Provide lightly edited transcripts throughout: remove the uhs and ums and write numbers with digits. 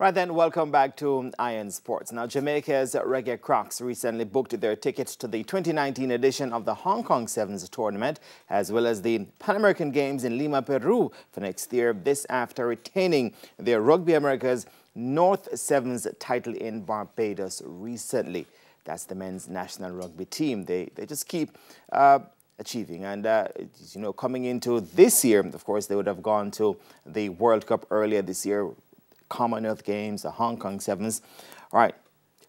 Right then, welcome back to Iron Sports. Now, Jamaica's Reggae Crocs recently booked their tickets to the 2019 edition of the Hong Kong Sevens tournament, as well as the Pan American Games in Lima, Peru for next year. This after retaining their Rugby America's North Sevens title in Barbados recently. That's the men's national rugby team. They just keep achieving. And, you know, coming into this year, of course, they would have gone to the World Cup earlier this year, Commonwealth Games, the Hong Kong Sevens. All right,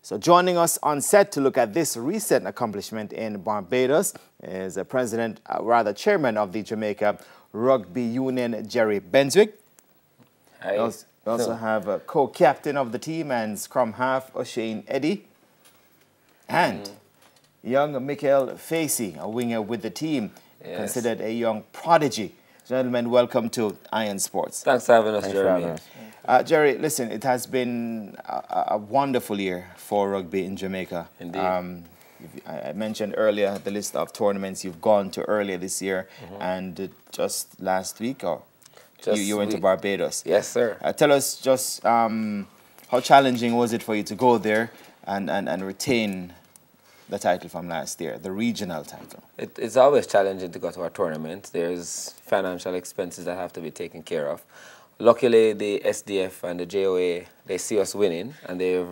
so joining us on set to look at this recent accomplishment in Barbados is the chairman of the Jamaica Rugby Union, Jerry Benswick. Hi. We also have a co-captain of the team and scrum half, O'Shane Eddy. And young Michael Facey, a winger with the team, considered a young prodigy. Gentlemen, welcome to Iron Sports. Thanks for having us, Jeremy. Jerry, listen, it has been a wonderful year for rugby in Jamaica. Indeed. I mentioned earlier the list of tournaments you've gone to earlier this year, and just last week, you went to Barbados. Yes, sir. Tell us just how challenging was it for you to go there and retain the title from last year, the regional title? It's always challenging to go to our tournament. There's financial expenses that have to be taken care of. Luckily, the SDF and the JOA, they see us winning, and they've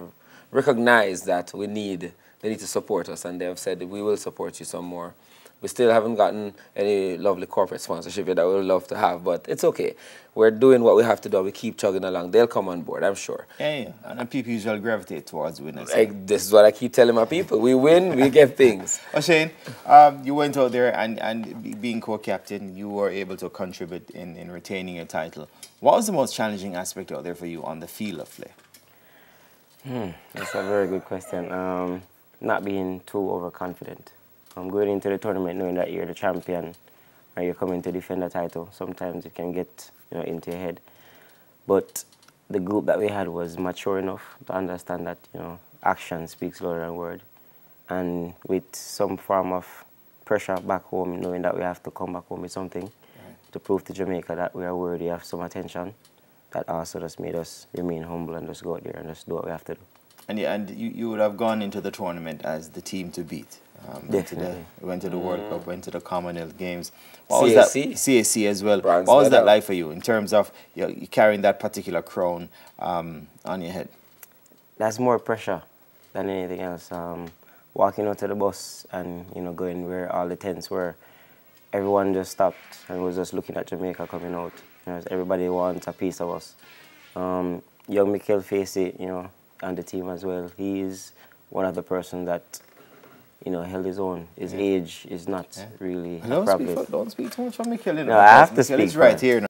recognized that they need to support us, and they've said, we will support you some more. We still haven't gotten any lovely corporate sponsorship that we would love to have, but it's okay. We're doing what we have to do. We keep chugging along. They'll come on board, I'm sure. Yeah. And people usually gravitate towards winners. This is what I keep telling my people. We win, we get things. O'Shane, you went out there and being co-captain, you were able to contribute in retaining your title. What was the most challenging aspect out there for you on the field of play? That's a very good question. Not being too overconfident. Going into the tournament knowing that you're the champion and you're coming to defend the title, sometimes it can get into your head. But the group that we had was mature enough to understand that action speaks louder than word. And with some form of pressure back home, knowing that we have to come back home with something to prove to Jamaica that we are worthy of some attention, that also just made us remain humble and just go out there and just do what we have to do. And you would have gone into the tournament as the team to beat. Definitely. Went to the World Cup, went to the Commonwealth Games. CAC as well. Bronze what was that medal. like for you in terms of you carrying that particular crown on your head? That's more pressure than anything else. Walking out to the bus and going where all the tents were, everyone just stopped and was just looking at Jamaica coming out. Everybody wants a piece of us. Young Michael Facey, and the team as well. He is one of the persons that held his own. His age is not really a problem. Don't speak too much on Michael. No, I have to speak. He's right here now.